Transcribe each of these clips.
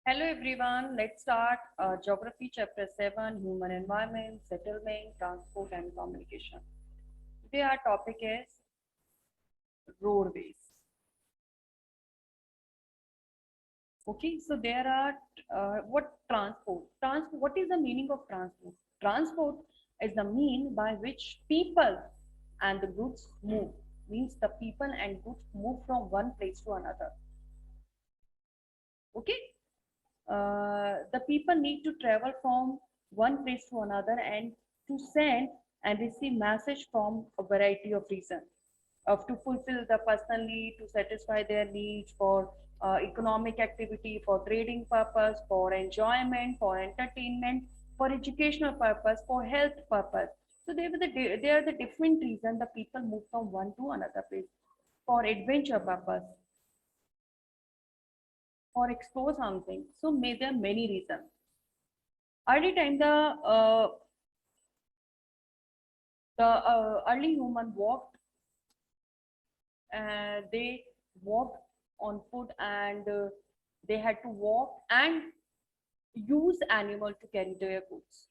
Hello everyone, let's start Geography Chapter 7 Human Environment, Settlement, Transport and Communication. Today our topic is roadways. Okay, so there are what transport? What is the meaning of transport? Transport is the mean by which people and the goods move. Means the people and goods move from one place to another. Okay, the people need to travel from one place to another and to send and receive message from a variety of reasons of to fulfill the personal need, to satisfy their needs for economic activity, for trading purpose, for enjoyment, for entertainment, for educational purpose, for health purpose. So they are the different reasons the people move from one to another place for adventure purpose, or explore something. So may there are many reasons. Early time, the early human walked, they walked on foot, and they had to walk and use animal to carry their goods.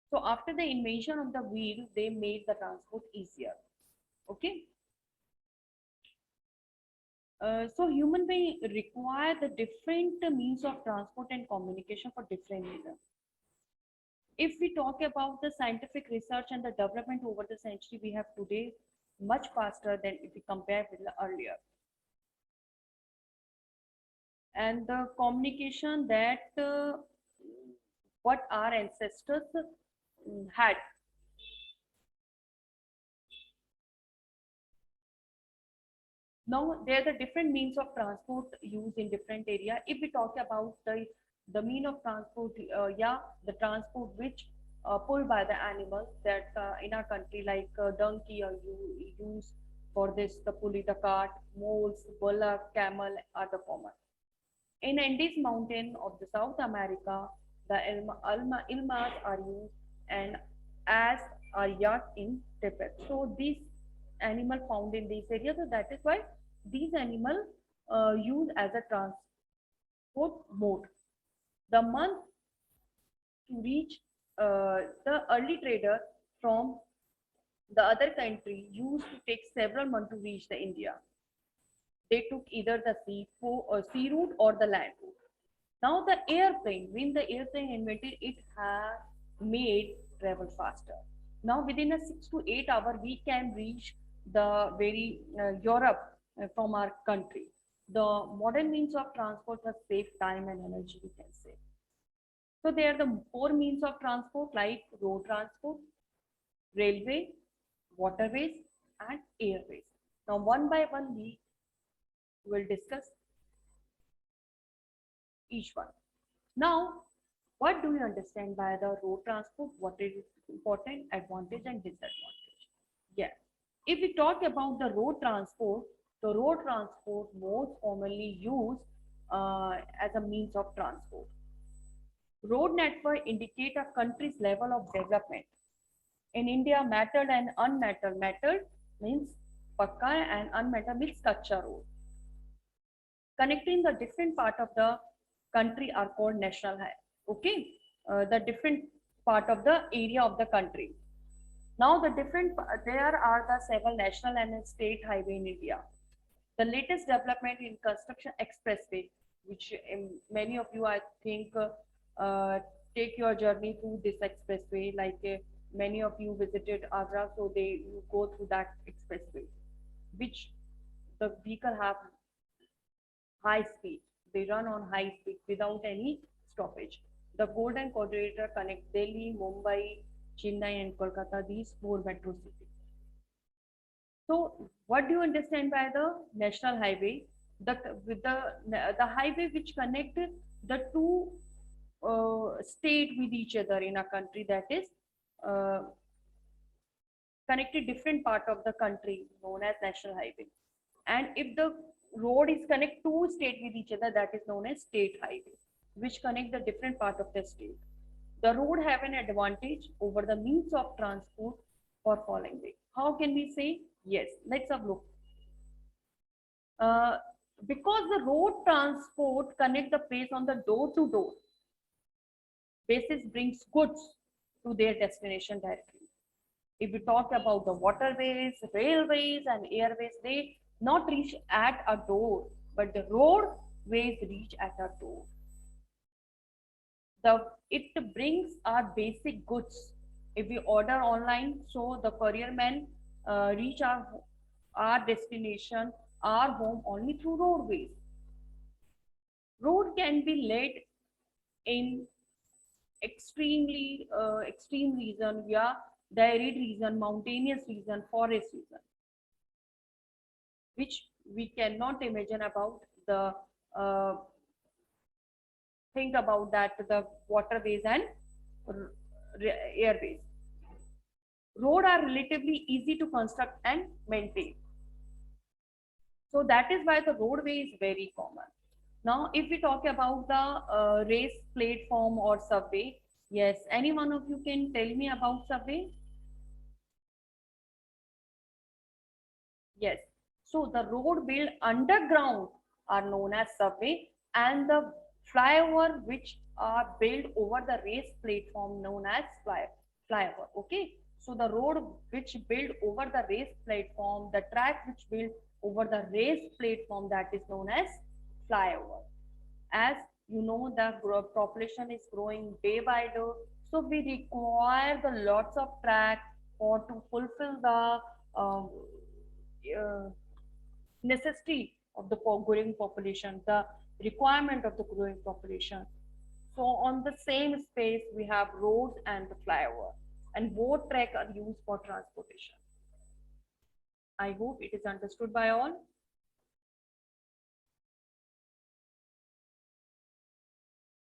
So after the invention of the wheel, they made the transport easier. Okay. So human being require the different means of transport and communication for different reasons. If we talk about the scientific research and the development over the century, we have today much faster than if we compare with the earlier. And the communication that what our ancestors had. Now, there are the different means of transport used in different area. If we talk about the mean of transport, yeah, the transport which pulled by the animals that in our country, like donkey are used for this, the pulley, the cart, mules, bullock, camel are the common. In Andes mountain of the South America, the ilmas are used, and as are yak in Tibet. So these animal found in these areas, so that is why these animal used as a transport mode. The month to reach the early trader from the other country used to take several months to reach the India. They took either the sea route or the land route. Now the airplane, when the airplane invented, it has made travel faster. Now within a 6 to 8 hour, we can reach the very Europe from our country. The modern means of transport has saved time and energy, we can say. So there are the four means of transport like road transport, railway, waterways, and airways. Now one by one we will discuss each one. Now, what do you understand by the road transport? What is important, advantage and disadvantage? Yeah. If we talk about the road transport most commonly used as a means of transport. Road network indicate a country's level of development. In India, metalled and unmetalled. Metalled means pakka and unmetalled means kacha road. Connecting the different part of the country are called national highway. Okay, the different part of the area of the country. Now the different there are the several national and state highway in India. The latest development in construction expressway, which many of you I think take your journey through this expressway. Like many of you visited Agra, so they you go through that expressway, which the vehicle have high speed. They run on high speed without any stoppage. The Golden Quadrilateral connects Delhi, Mumbai, Chennai, and Kolkata, these four metro cities. So, what do you understand by the national highway? The with the highway which connect the two state with each other in a country, that is uh, connected different part of the country known as national highway. And if the road is connect two state with each other, that is known as state highway, which connect the different part of the state. The road have an advantage over the means of transport for following way. How can we say? Yes, let's have a look. uh, because the road transport connect the place on the door to door basis brings goods to their destination directly. If we talk about the waterways, railways, and airways, they not reach at a door, but the roadways reach at a door. It brings our basic goods. If we order online, so the courier man reach our destination, our home only through roadways. Road can be laid in extreme region, yeah, the arid region, mountainous region, forest region, which we cannot imagine about the uh, think about that the waterways and airways. Road are relatively easy to construct and maintain. So that is why the roadway is very common. Now, if we talk about the race platform or subway, yes, any one of you can tell me about subway? Yes. So the road built underground are known as subway, and the flyover which are built over the race platform known as flyover. Okay. So the road which built over the race platform, the track which built over the race platform, that is known as flyover. As you know, the population is growing day by day, so we require the lots of track for to fulfill the um, uh, necessity of the growing population, the requirement of the growing population. So on the same space, we have roads and the flyover, and both track are used for transportation. I hope it is understood by all.